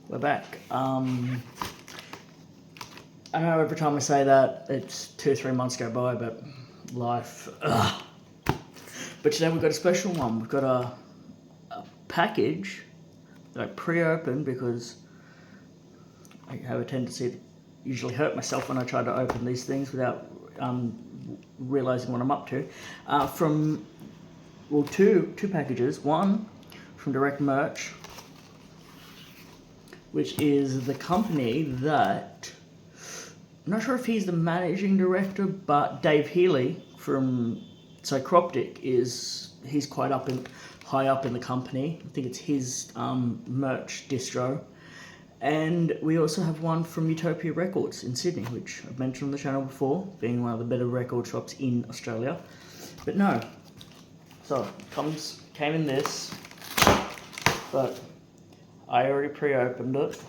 We're back. I know every time I say that, it's 2-3 months go by, but life. Ugh. But today we've got a special one. We've got a package that I pre-opened because I have a tendency to usually hurt myself when I try to open these things without realizing what I'm up to. From two packages. One from Direct Merch, which is the company that, I'm not sure if he's the managing director, but Dave Healy from Psychroptic he's quite high up in the company. I think it's his merch distro. And we also have one from Utopia Records in Sydney, which I've mentioned on the channel before, being one of the better record shops in Australia. But no, so came in this, but I already pre-opened it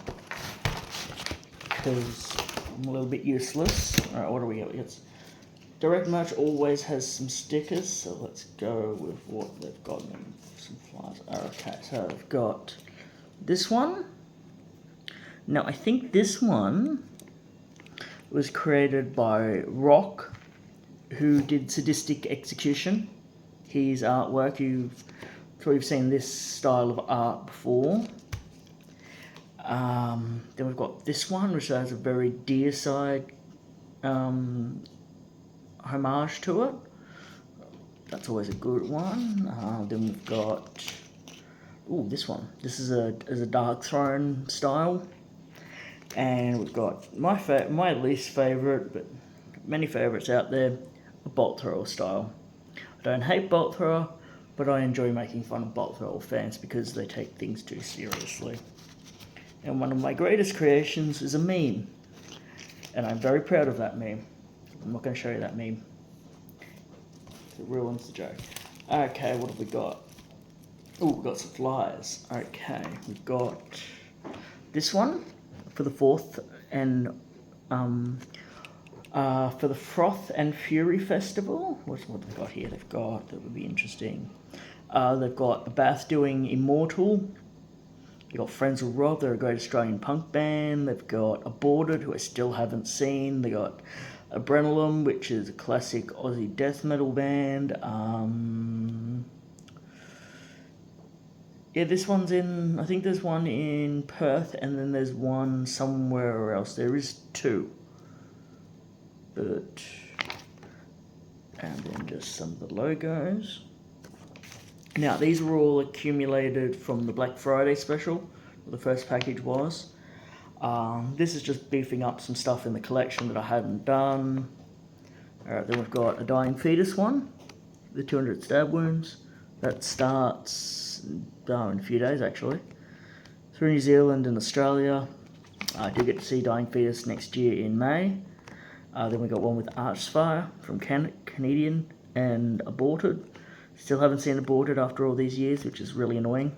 because I'm a little bit useless. All right, what do we get? It's Direct Merch always has some stickers, so let's go with what they've got. Some flyers. Okay, so I've got this one. Now I think this one was created by Rock, who did Sadistic Execution. His artwork, you've probably seen this style of art before. Then we've got this one, which has a very Deicide homage to it. That's always a good one. Then we've got this one. This is a Dark Throne style, and we've got my least favorite, but many favorites out there, a Bolt Thrower style. I don't hate Bolt Thrower, but I enjoy making fun of Bolt Thrower fans because they take things too seriously. And one of my greatest creations is a meme, and I'm very proud of that meme. I'm not going to show you that meme. It ruins the joke. Okay, what have we got? Oh, we've got some flyers. Okay, we've got this one for the 4th and for the Froth and Fury Festival. What have they got here? They've got, that would be interesting. They've got Bath doing Immortal. You've got Friends with Rob, they're a great Australian punk band. They've got Aborted, who I still haven't seen. They got Adrenaline, which is a classic Aussie death metal band. Yeah, this one's in, I think there's one in Perth, and then there's one somewhere else. There is 2. But, and then just some of the logos. Now, these were all accumulated from the Black Friday special, the first package was. This is just beefing up some stuff in the collection that I hadn't done. Alright, then we've got a Dying Fetus one, the 200 stab wounds. That starts in a few days, actually. Through New Zealand and Australia. I do get to see Dying Fetus next year in May. Then we got one with Archspire from Canadian and Aborted. Still haven't seen Aborted after all these years, which is really annoying.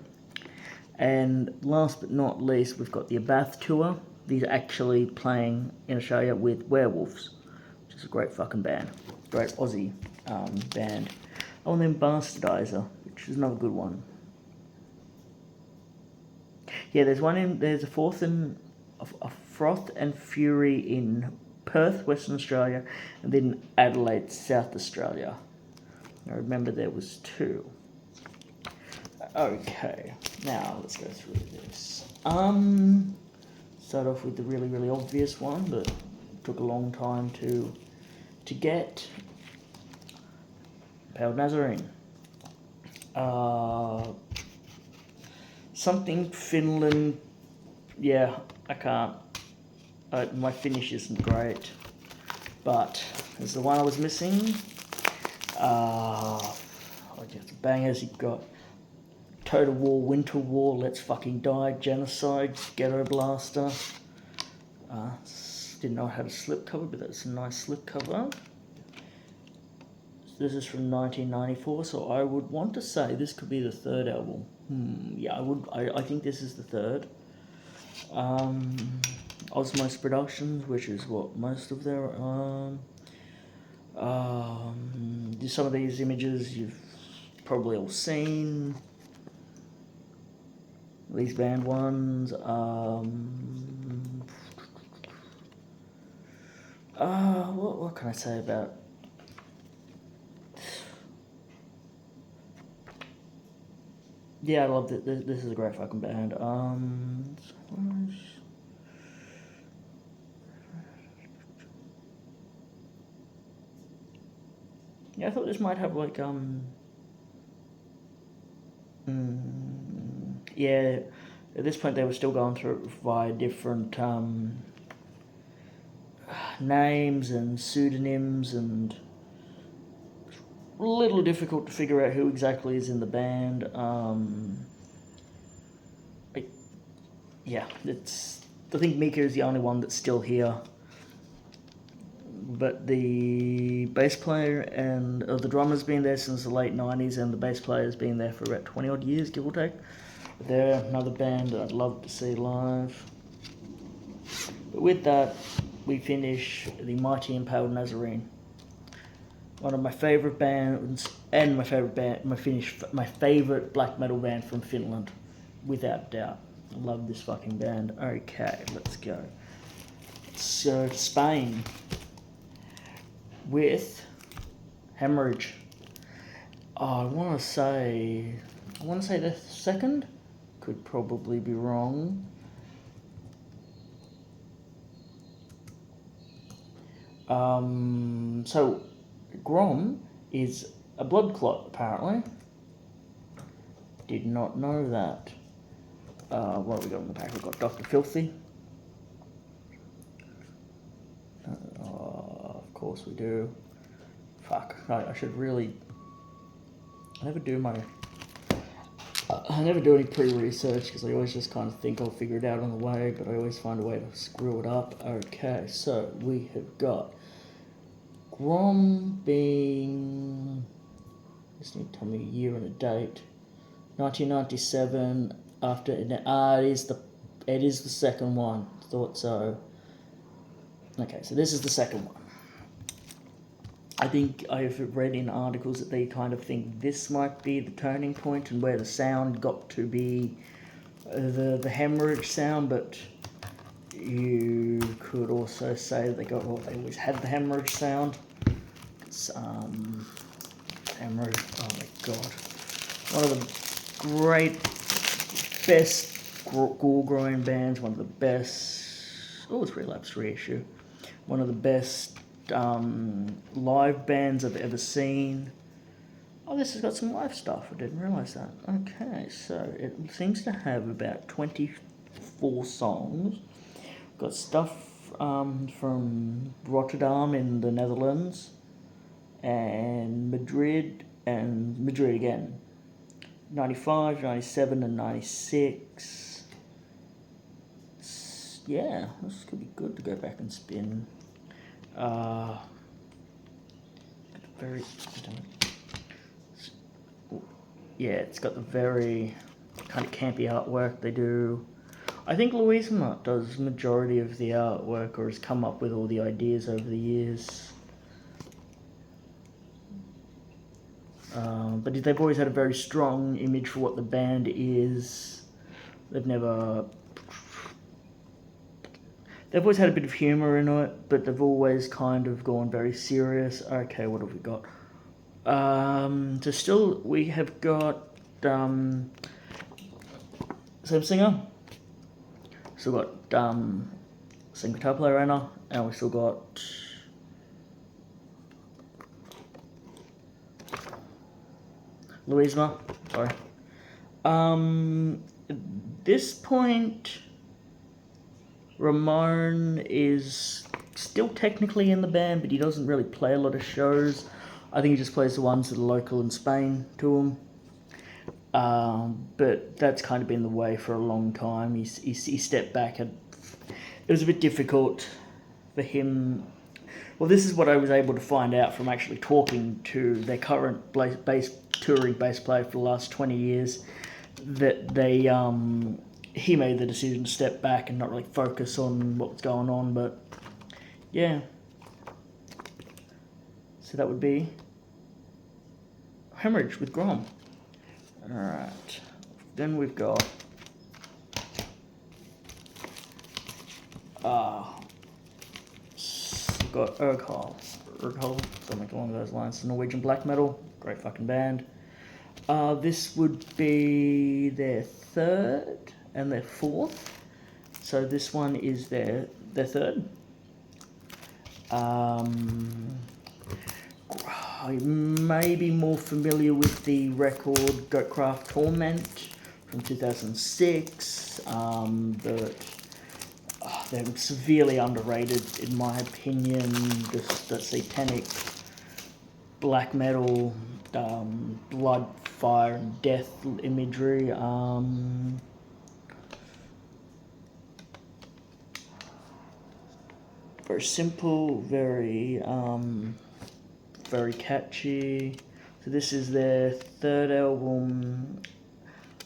And last but not least, we've got the Abath tour. These are actually playing in Australia with Werewolves, which is a great fucking band. Great Aussie band. Oh, and then Bastardizer, which is another good one. Yeah, there's a Froth and Fury in Perth, Western Australia, and then Adelaide, South Australia. I remember there was 2. Okay, now let's go through this. Start off with the really, really obvious one that took a long time to get. Pale Nazarene. Something Finland. Yeah, I can't. My Finnish isn't great, but there's the one I was missing. Bangers, you've got Total War, Winter War, Let's Fucking Die, Genocide, Ghetto Blaster. Didn't know I had a slipcover, but that's a nice slipcover. This is from 1994, so I would want to say this could be the 3rd album. Yeah, I think this is the 3rd. Osmos Productions, which is what most of their some of these images you've probably all seen. These band ones. What can I say about? Yeah, I love it. This is a great fucking band. Yeah, I thought this might have like yeah. At this point, they were still going through via different names and pseudonyms, and a little difficult to figure out who exactly is in the band. Yeah, it's. I think Mika is the only one that's still here. But the bass player and the drummer's been there since the late 90s, and the bass player's been there for about 20 odd years, give or take. They're another band that I'd love to see live. But with that, we finish the Mighty Impaled Nazarene. One of my favourite bands, and my favourite black metal band from Finland, without doubt. I love this fucking band. Okay, let's go. Let's go to Spain with Hemorrhage. Oh, I want to say the second. Could probably be wrong. So Grom is a blood clot, apparently. Did not know that. What have we got in the pack? We've got Dr. Filthy. Of course we do. Fuck, I should really... I never do any pre-research because I always just kind of think I'll figure it out on the way, but I always find a way to screw it up. Okay, so we have got Grom being... Just need to tell me a year and a date. 1997. After it is the second one. Thought so. Okay, so this is the second one. I think I've read in articles that they kind of think this might be the turning point and where the sound got to be the Hemorrhage sound, but you could also say they always had the Hemorrhage sound. It's Hemorrhage, oh my god. One of the great, best gore-growing bands, one of the best, it's Relapse Reissue. One of the best live bands I've ever seen. Oh, this has got some live stuff. I didn't realise that. Okay, so it seems to have about 24 songs. Got stuff from Rotterdam in the Netherlands, and Madrid again. 95, 97 and 96. Yeah, this could be good to go back and spin. It's got the very kind of campy artwork they do. I think Louisemart does majority of the artwork, or has come up with all the ideas over the years. But they've always had a very strong image for what the band is. They've always had a bit of humour in it, but they've always kind of gone very serious. Okay, what have we got? We have got same singer. Still got same guitar player Anna, and we still got Louisemart. Sorry. At this point, Ramon is still technically in the band, but he doesn't really play a lot of shows. I think he just plays the ones that are local in Spain to him. But that's kind of been the way for a long time. He stepped back, and it was a bit difficult for him. Well, this is what I was able to find out from actually talking to their current touring bass player for the last 20 years, that he made the decision to step back and not really focus on what was going on, but yeah. So that would be Hemorrhage with Grom. Alright, then we've got Got Urkhal, something along those lines. Norwegian black metal, great fucking band. This would be their third and their fourth. So this one is their third. I may be more familiar with the record Goatcraft Torment from 2006, but they're severely underrated in my opinion. The satanic black metal, blood, fire, and death imagery. Very simple, very catchy. So this is their third album,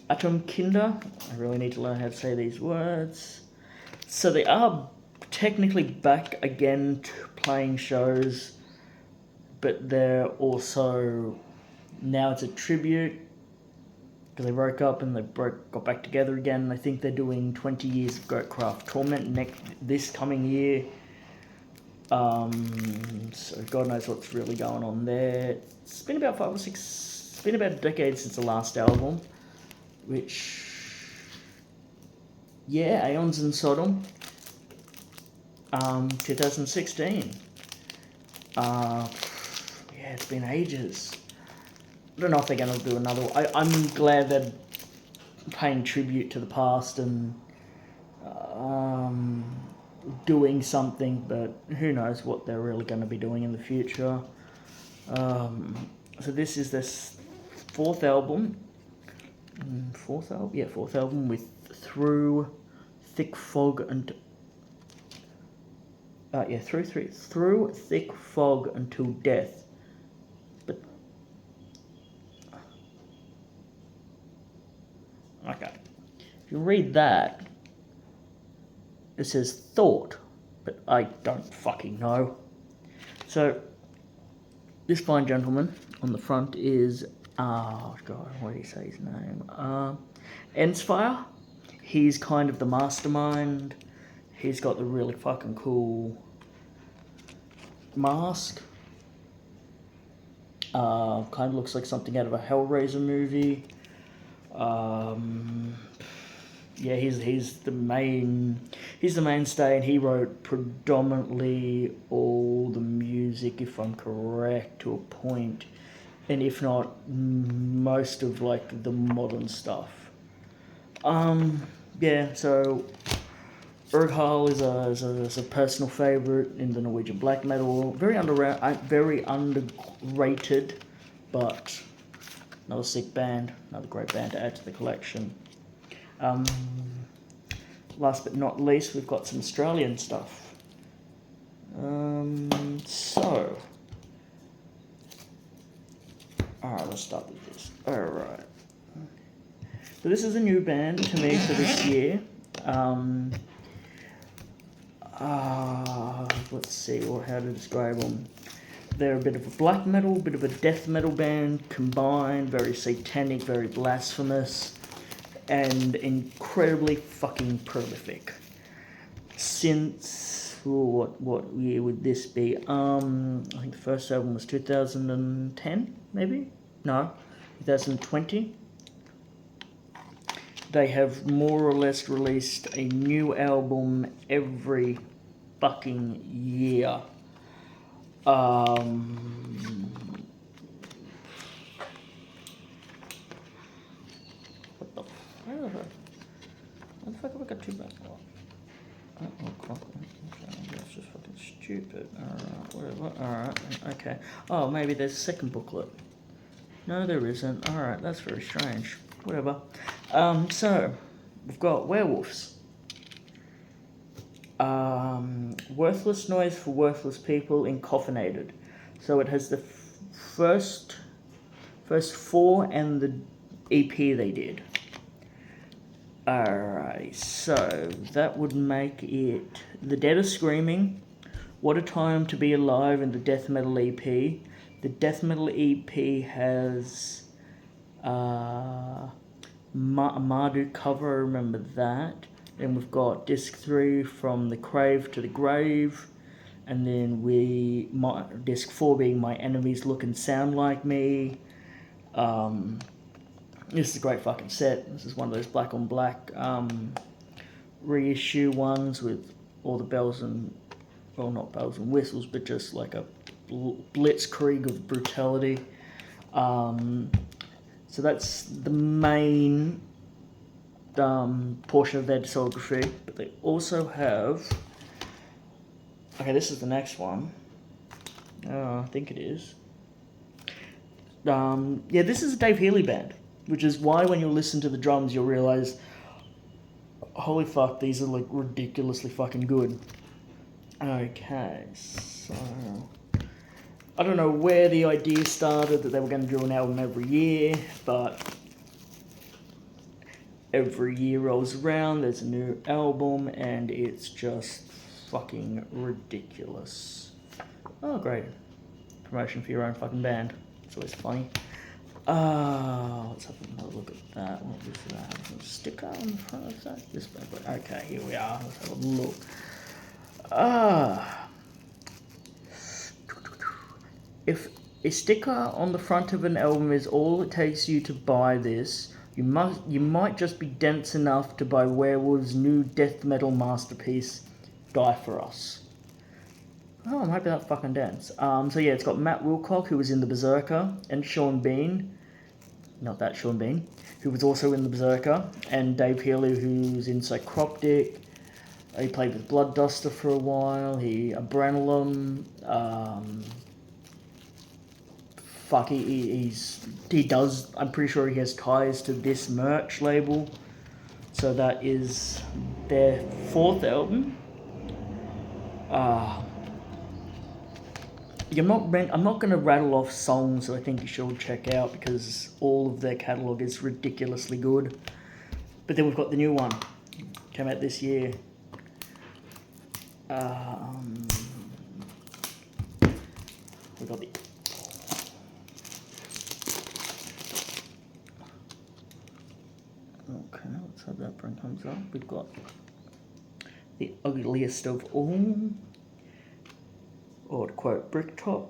Atom Kinder. I really need to learn how to say these words. So they are technically back again to playing shows, but they're also, now it's a tribute, because they broke up and got back together again. I think they're doing 20 years of Goatcraft Torment this coming year. So God knows what's really going on there. It's been about it's been about a decade since the last album, which, yeah, Aeons in Sodom, 2016. Yeah, it's been ages. I don't know if they're going to do another one. I'm glad they're paying tribute to the past and doing something, but who knows what they're really going to be doing in the future. So this is this fourth album with Through Thick Fog and Through Thick Fog Until Death. But okay, if you read that, it says thought, but I don't fucking know. So this fine gentleman on the front is, oh god, what did he say his name? Ensfire. He's kind of the mastermind. He's got the really fucking cool mask. Kind of looks like something out of a Hellraiser movie. Yeah, he's the mainstay, and he wrote predominantly all the music, if I'm correct, to a point, and if not most of like the modern stuff. Yeah, so Urkhal is a personal favorite in the Norwegian black metal. Very underrated, but another sick band, another great band to add to the collection. Last but not least, we've got some Australian stuff. So, alright, let's start with this. Alright. So this is a new band to me for this year. Let's see how to describe them. They're a bit of a black metal, bit of a death metal band combined, very satanic, very blasphemous, and incredibly fucking prolific. Since, what year would this be? I think the first album was 2010, maybe? No, 2020. They have more or less released a new album every fucking year. What the fuck have I got two back? That's just fucking stupid. Alright, whatever. Alright, okay. Oh, maybe there's a second booklet. No, there isn't. Alright, that's very strange. Whatever. So, we've got Werewolves. Worthless Noise for Worthless People, Encoffinated. So it has the first four and the EP they did. Alright, so that would make it The Dead Are Screaming, What a Time to Be Alive, and the Death Metal EP. The Death Metal EP has Marduk cover, I remember that. Then we've got disc 3 from the Crave to the Grave. And then disc 4 being My Enemies Look and Sound Like Me. This is a great fucking set. This is one of those black on black reissue ones with all the bells and, well, not bells and whistles, but just like a blitzkrieg of brutality. So that's the main portion of their discography, but they also have, okay, this is the next one. I think it is. Yeah, this is a Dave Healy band, which is why when you listen to the drums, you'll realize, holy fuck, these are like ridiculously fucking good. Okay, so I don't know where the idea started that they were going to do an album every year, but every year rolls around, there's a new album, and it's just fucking ridiculous. Oh, great. Promotion for your own fucking band. It's always funny. Let's have another look at that. What was that? A sticker on the front of that? This bad boy. Okay, here we are. Let's have a look. If a sticker on the front of an album is all it takes you to buy this, you might just be dense enough to buy Werewolf's new death metal masterpiece, Die For Us. Oh, it might be that fucking dense. So yeah, it's got Matt Wilcock, who was in the Berserker, and Sean Bean, not that Sean Bean, who was also in the Berserker, and Dave Healy, who's in Psychroptic. He played with Bloodduster for a while. Adrenalum. He does. I'm pretty sure he has ties to this merch label. So that is their 4th album. I'm not going to rattle off songs that I think you should check out because all of their catalogue is ridiculously good. But then we've got the new one. Came out this year. We've got the... Okay, let's have that bring comes up. We've got The Ugliest of All. Or to quote Bricktop,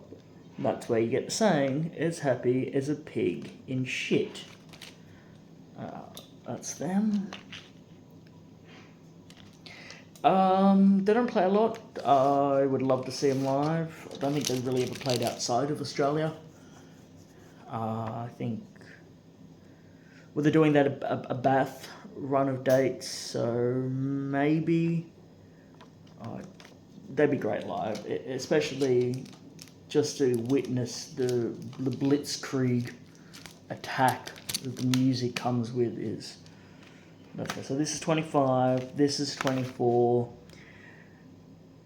that's where you get the saying, as happy as a pig in shit. That's them. They don't play a lot. I would love to see them live. I don't think they've really ever played outside of Australia. I think... Well, they're doing that a Bath run of dates, so maybe... they'd be great live, especially just to witness the blitzkrieg attack that the music comes with is... Okay, so this is 25, this is 24,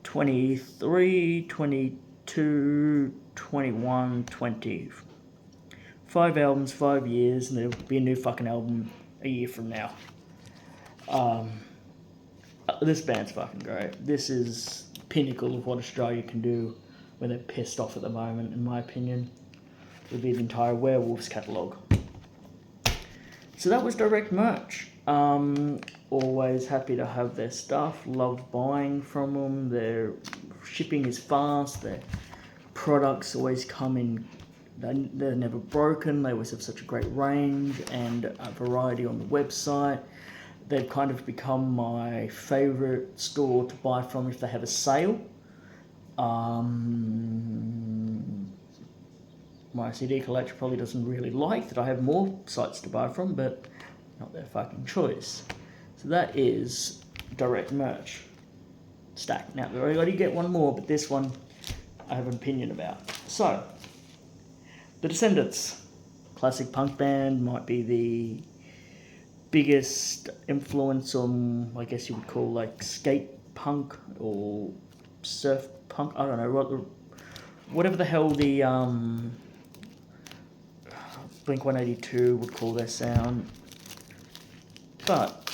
23, 22, 21, 20. 5 albums, 5 years, and there'll be a new fucking album a year from now. This band's fucking great. This is pinnacle of what Australia can do when they're pissed off at the moment, in my opinion. It would be the entire Werewolves catalogue. So that was Direct Merch. Always happy to have their stuff. Love buying from them. Their shipping is fast. Their products always come in. They're never broken. They always have such a great range and a variety on the website. They've kind of become my favourite store to buy from if they have a sale. My CD collector probably doesn't really like that I have more sites to buy from, but not their fucking choice. So that is Direct Merch. Stack. Now, I got to get one more, but this one I have an opinion about. So, The Descendants. Classic punk band, might be the biggest influence on, I guess you would call, like, skate punk or surf punk. I don't know, whatever the hell the Blink-182 would call their sound. But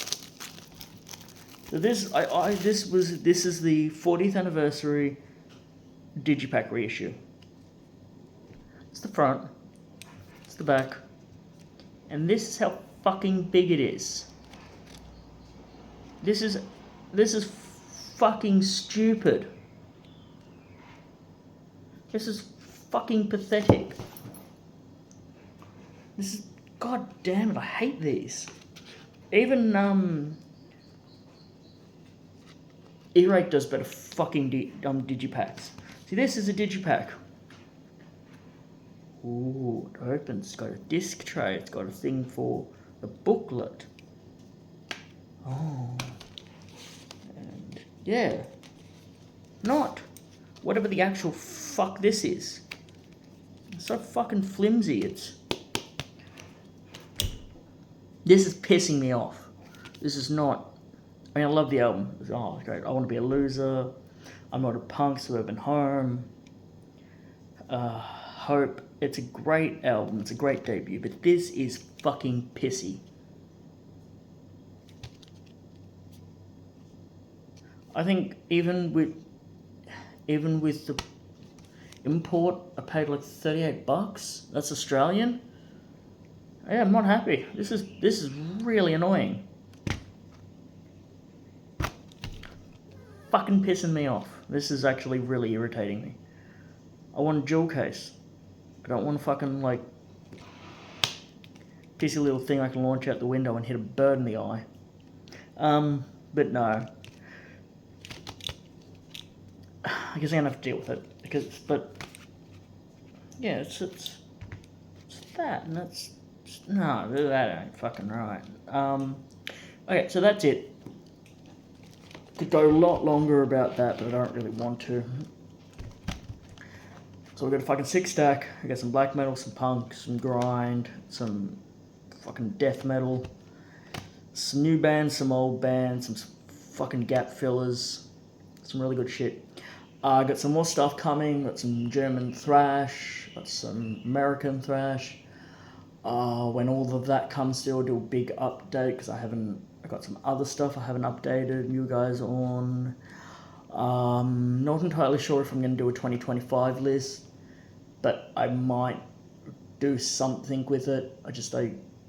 so this is the 40th anniversary Digipack reissue. It's the front, it's the back, and this is how fucking big it is. This is fucking stupid. This is fucking pathetic. This is, god damn it, I hate these. Even E-Rate does better fucking digipacks. See, this is a digipack. Ooh, it opens. It's got a disc tray. It's got a thing for the booklet. Oh. And yeah. Not whatever the actual fuck this is. It's so fucking flimsy. This is pissing me off. This is not... I mean, I love the album. Oh, it's great. I Want to Be a Loser. I'm Not a Punk, Suburban Home. Hope. It's a great album. It's a great debut. But this is fucking pissy. I think even with the import, I paid like $38. That's Australian. Yeah, I'm not happy. This is really annoying. Fucking pissing me off. This is actually really irritating me. I want a jewel case. I don't want a fucking like pissy little thing I can launch out the window and hit a bird in the eye. But no. I guess I'm gonna have to deal with it but yeah, it's that, and that's no, that ain't fucking right. Okay, so that's it. Could go a lot longer about that, but I don't really want to. So we've got a fucking 6-stack. I got some black metal, some punk, some grind, some fucking death metal, some new bands, some old bands, some fucking gap fillers, some really good shit. Got some more stuff coming. Got some German thrash. Got some American thrash. When all of that comes through, I'll do a big update because I got some other stuff I haven't updated you guys on. Not entirely sure if I'm going to do a 2025 list, but I might do something with it. I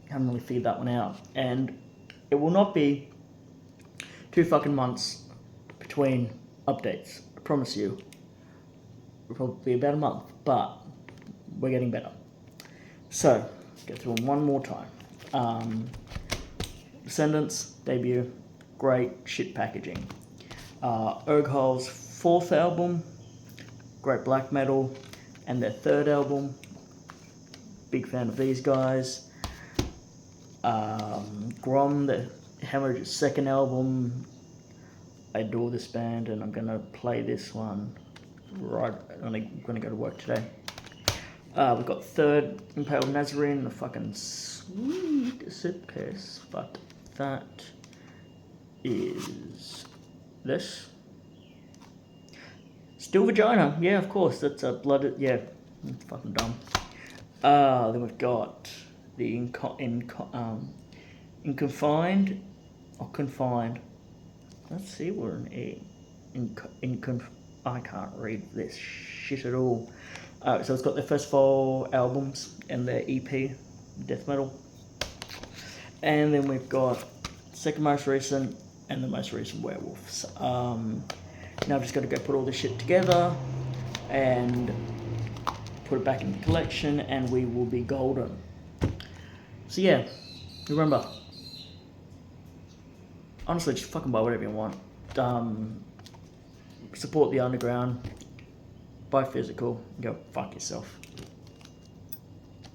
haven't really figured that one out. And it will not be 2 fucking months between updates. I promise you. It'll probably be about a month, but we're getting better. So, get through them one more time. Descendants, debut, great shit packaging. Urghal's 4th album, great black metal, and their 3rd album, big fan of these guys. Grom, the Hemorrhage's 2nd album, I adore this band, and I'm gonna play this one right. I'm gonna go to work today. We've got 3rd Impaled Nazarene, the fucking sweet suitcase, but that is this. Still Vagina, yeah, of course, that's a blooded, yeah, that's fucking dumb. Then we've got the Confined, or Confined. Let's see, we're I can't read this shit at all. So it's got their first 4 albums and their EP, death metal. And then we've got second most recent and the most recent Werewolves. Now I've just got to go put all this shit together and put it back in the collection, and we will be golden. So yeah, remember, honestly, just fucking buy whatever you want. Support the underground, buy physical, and go fuck yourself.